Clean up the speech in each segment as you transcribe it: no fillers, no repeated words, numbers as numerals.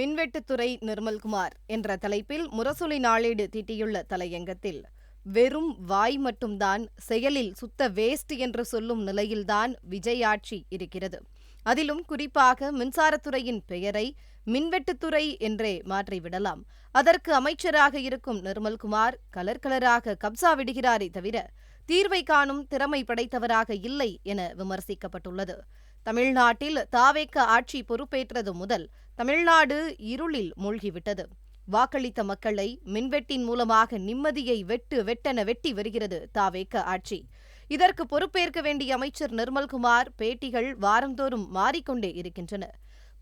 மின்வெட்டுத்துறை நிர்மல்குமார் என்ற தலைப்பில் முரசொலி நாளேடு தீட்டியுள்ள தலையங்கத்தில், வெறும் வாய் மட்டும்தான், செயலில் சுத்த வேஸ்ட் என்று சொல்லும் நிலையில்தான் விஜய் ஆட்சி இருக்கிறது. அதிலும் குறிப்பாக மின்சாரத்துறையின் பெயரை மின்வெட்டுத்துறை என்றே மாற்றிவிடலாம். அதற்கு அமைச்சராக இருக்கும் நிர்மல்குமார் கலர் கலராக கப்சா விடுகிறாரே தவிர தீர்வை காணும் திறமை படைத்தவராக இல்லை என விமர்சிக்கப்பட்டுள்ளது. தமிழ்நாட்டில் தாவேக ஆட்சி பொறுப்பேற்றது முதல் தமிழ்நாடு இருளில் மூழ்கிவிட்டது. வாக்களித்த மக்களை மின்வெட்டின் மூலமாக நிம்மதியை வெட்டென வெட்டி வருகிறது தாவேக ஆட்சி. இதற்கு பொறுப்பேற்க வேண்டிய அமைச்சர் நிர்மல்குமார் பேட்டிகள் வாரந்தோறும் மாறிக்கொண்டே இருக்கின்றன.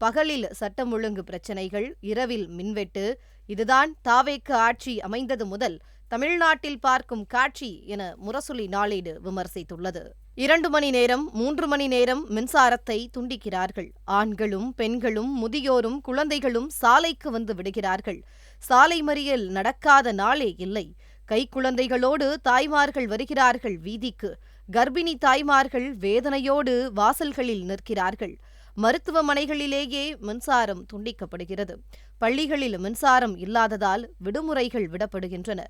பகலில் சட்டம் ஒழுங்கு பிரச்சினைகள், இரவில் மின்வெட்டு, இதுதான் தாவேக ஆட்சி அமைந்தது முதல் தமிழ்நாட்டில் பார்க்கும் காட்சி என முரசொலி நாளேடு விமர்சித்துள்ளது. 2 மணி நேரம் 3 மணி நேரம் மின்சாரத்தை துண்டிக்கிறார்கள். ஆண்களும் பெண்களும் முதியோரும் குழந்தைகளும் சாலைக்கு வந்து விடுகிறார்கள். சாலை மறியல் நடக்காத நாளே இல்லை. கைக்குழந்தைகளோடு தாய்மார்கள் வருகிறார்கள் வீதிக்கு. கர்ப்பிணி தாய்மார்கள் வேதனையோடு வாசல்களில் நிற்கிறார்கள். மருத்துவமனைகளிலேயே மின்சாரம் துண்டிக்கப்படுகிறது. பள்ளிகளில் மின்சாரம் இல்லாததால் விடுமுறைகள் விடப்படுகின்றன.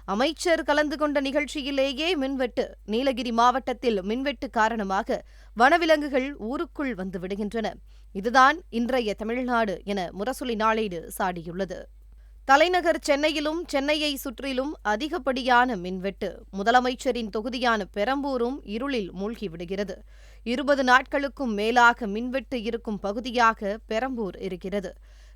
அமைச்சர் கலந்து கொண்ட நிகழ்ச்சியிலேயே மின்வெட்டு. நீலகிரி மாவட்டத்தில் மின்வெட்டு காரணமாக வனவிலங்குகள் ஊருக்குள் வந்து விடுகின்றன. இதுதான் இன்றைய தமிழ்நாடு என முரசொலி நாளேடு சாடியுள்ளது. தலைநகர் சென்னையிலும் சென்னையை சுற்றிலும் அதிகப்படியான மின்வெட்டு. முதலமைச்சரின் தொகுதியான பெரம்பூரும் இருளில் மூழ்கிவிடுகிறது. 20 நாட்களுக்கும் மேலாக மின்வெட்டு இருக்கும் பகுதியாக பெரம்பூர் இருக்கிறது.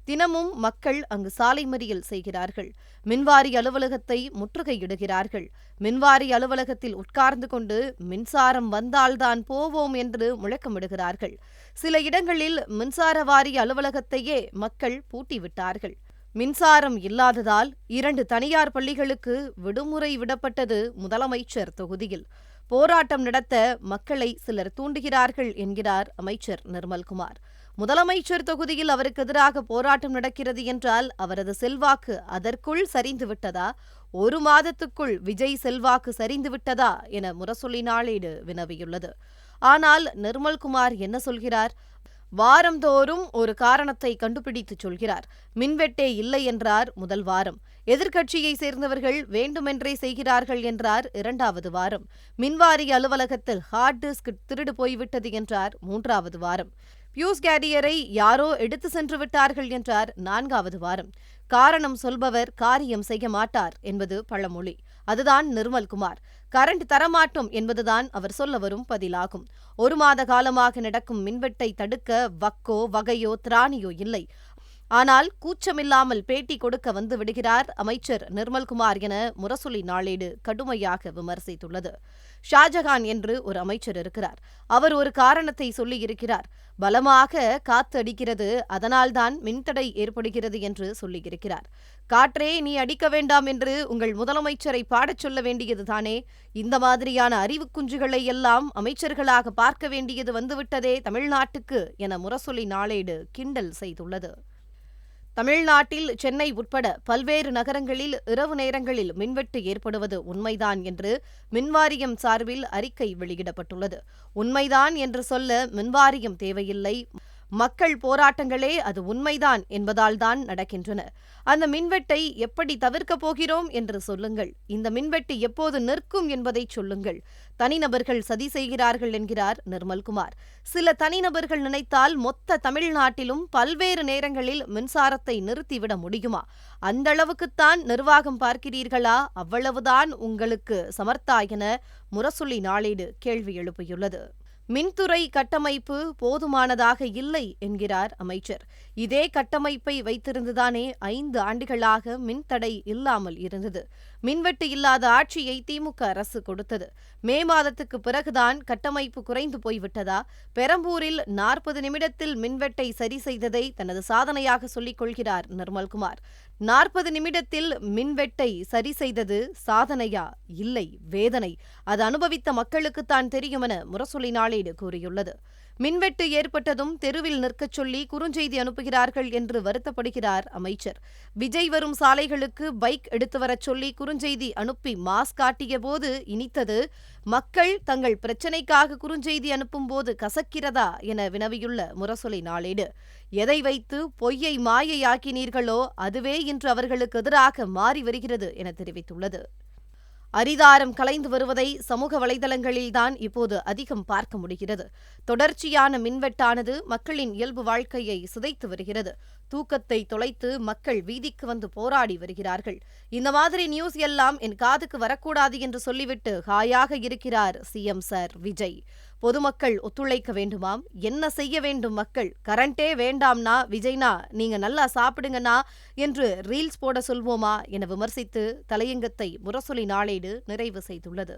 தினமும் மக்கள் அங்கு சாலை மறியல் செய்கிறார்கள். மின்வாரி அலுவலகத்தை முற்றுகையிடுகிறார்கள். மின்வாரி அலுவலகத்தில் உட்கார்ந்து கொண்டு மின்சாரம் வந்தால்தான் போவோம் என்று முழக்கமிடுகிறார்கள். சில இடங்களில் மின்சார வாரிய அலுவலகத்தையே மக்கள் பூட்டிவிட்டார்கள். மின்சாரம் இல்லாததால் 2 தனியார் பள்ளிகளுக்கு விடுமுறை விடப்பட்டது முதலமைச்சர் தொகுதியில். போராட்டம் நடத்த மக்களை சிலர் தூண்டுகிறார்கள் என்கிறார் அமைச்சர் நிர்மல்குமார். முதலமைச்சர் தொகுதியில் அவருக்கு எதிராக போராட்டம் நடக்கிறது என்றால் அவரது செல்வாக்கு அதற்குள் சரிந்துவிட்டதா? 1 மாதத்துக்குள் விஜய் செல்வாக்கு சரிந்துவிட்டதா என முரசொலி நாளேடு வினவியுள்ளது. ஆனால் நிர்மல்குமார் என்ன சொல்கிறார்? வாரந்தோறும் ஒரு காரணத்தை கண்டுபிடித்து சொல்கிறார். மின்வெட்டே இல்லை என்றார் முதல் வாரம். எதிர்க்கட்சியை சேர்ந்தவர்கள் வேண்டுமென்றே செய்கிறார்கள் என்றார் 2வது வாரம். மின்வாரி அலுவலகத்தில் ஹார்ட் டிஸ்க் திருடு போய்விட்டது என்றார் 3வது வாரம். பியூஸ் கேரியரை யாரோ எடுத்து சென்று விட்டார்கள் என்றார் 4வது வாரம். காரணம் சொல்பவர் காரியம் செய்ய மாட்டார் என்பது பழமொழி. அதுதான் நிர்மல்குமார். கரண்ட் தரமாட்டோம் என்பதுதான் அவர் சொல்ல வரும் பதிலாகும். 1 மாத காலமாக நடக்கும் மின்வெட்டை தடுக்க வக்கோ வகையோ திராணியோ இல்லை. ஆனால் கூச்சமில்லாமல் பேட்டி கொடுக்க வந்து விடுகிறார் அமைச்சர் நிர்மல்குமார் என முரசொலி நாளேடு கடுமையாக விமர்சித்துள்ளது. ஷாஜகான் என்று ஒரு அமைச்சர் இருக்கிறார். அவர் ஒரு காரணத்தை சொல்லியிருக்கிறார். பலமாக காத்து அடிக்கிறது, அதனால்தான் மின்தடை ஏற்படுகிறது என்று சொல்லியிருக்கிறார். காற்றே நீ அடிக்க வேண்டாம் என்று உங்கள் முதலமைச்சரை பாடச் சொல்ல வேண்டியதுதானே? இந்த மாதிரியான அறிவு குஞ்சுகளை எல்லாம் அமைச்சர்களாக பார்க்க வேண்டியது வந்துவிட்டதே தமிழ்நாட்டுக்கு என முரசொலி நாளேடு கிண்டல் செய்துள்ளது. தமிழ்நாட்டில் சென்னை உட்பட பல்வேறு நகரங்களில் இரவு நேரங்களில் மின்வெட்டு ஏற்படுவது உண்மைதான் என்று மின்வாரியம் சார்பில் அறிக்கை வெளியிடப்பட்டுள்ளது. உண்மைதான் என்று சொல்ல மின்வாரியம் தேவையில்லை. மக்கள் போராட்டங்களே அது உண்மைதான் என்பதால்தான் நடக்கின்றன. அந்த மின்வெட்டை எப்படி தவிர்க்கப் போகிறோம் என்று சொல்லுங்கள். இந்த மின்வெட்டு எப்போது நிற்கும் என்பதை சொல்லுங்கள். தனிநபர்கள் சதி செய்கிறார்கள் என்கிறார் நிர்மல்குமார். சில தனிநபர்கள் நினைத்தால் மொத்த தமிழ்நாட்டிலும் பல்வேறு நேரங்களில் மின்சாரத்தை நிறுத்திவிட முடியுமா? அந்த அளவுக்குத்தான் நிர்வாகம் பார்க்கிறீர்களா? அவ்வளவுதான் உங்களுக்கு சமர்த்தா என முரசொலி நாளேடு கேள்வி எழுப்பியுள்ளது. மின்துறை கட்டமைப்பு போதுமானதாக இல்லை என்கிறார் அமைச்சர். இதே கட்டமைப்பை வைத்திருந்துதானே 5 ஆண்டுகளாக மின்தடை இல்லாமல் இருந்தது. மின்வெட்டு இல்லாத ஆட்சியை திமுக அரசு கொடுத்தது. மே மாதத்துக்கு பிறகுதான் கட்டமைப்பு குறைந்து போய்விட்டதா? பெரம்பூரில் 40 நிமிடத்தில் மின்வெட்டை சரி செய்ததை தனது சாதனையாக சொல்லிக் கொள்கிறார் நிர்மல்குமார். 40 நிமிடத்தில் மின்வெட்டை சரி செய்தது சாதனையா? இல்லை, வேதனை. அது அனுபவித்த மக்களுக்குத்தான் தெரியும் என முரசொலி நாளேடு கூறியுள்ளது. மின்வெட்டு ஏற்பட்டதும் தெருவில் நிற்கச் சொல்லி குறுஞ்செய்தி அனுப்புகிறார்கள் என்று வருத்தப்படுகிறார் அமைச்சர். விஜய் வரும் சாலைகளுக்கு பைக் எடுத்து வரச் சொல்லி குறுஞ்செய்தி அனுப்பி மாஸ் காட்டிய போது இனித்தது, மக்கள் தங்கள் பிரச்சினைக்காக குறுஞ்செய்தி அனுப்பும்போது கசக்கிறதா என வினவியுள்ள முரசொலி நாளேடு, எதை வைத்து பொய்யை மாயையாக்கினீர்களோ அதுவே இன்று அவர்களுக்கு எதிராக மாறி வருகிறது என தெரிவித்துள்ளது. அரிதாரம் கலைந்து வருவதை சமூக வலைதளங்களில்தான் இப்போது அதிகம் பார்க்க முடிகிறது. தொடர்ச்சியான மின்வெட்டானது மக்களின் இயல்பு வாழ்க்கையை சிதைத்து வருகிறது. தூக்கத்தை தொலைத்து மக்கள் வீதிக்கு வந்து போராடி வருகிறார்கள். இந்த மாதிரி நியூஸ் எல்லாம் என் காதுக்கு வரக்கூடாது என்று சொல்லிவிட்டு ஹாயாக இருக்கிறார் சிஎம் சார் விஜய். பொதுமக்கள் ஒத்துழைக்க வேண்டுமாம். என்ன செய்ய வேண்டும் மக்கள்? கரண்டே வேண்டாம்னா விஜய்னா நீங்க நல்லா சாப்பிடுங்கண்ணா என்று ரீல்ஸ் போட சொல்வோமா என விமர்சித்து தலையங்கத்தை முரசொலி நாளேடு நிறைவு செய்துள்ளது.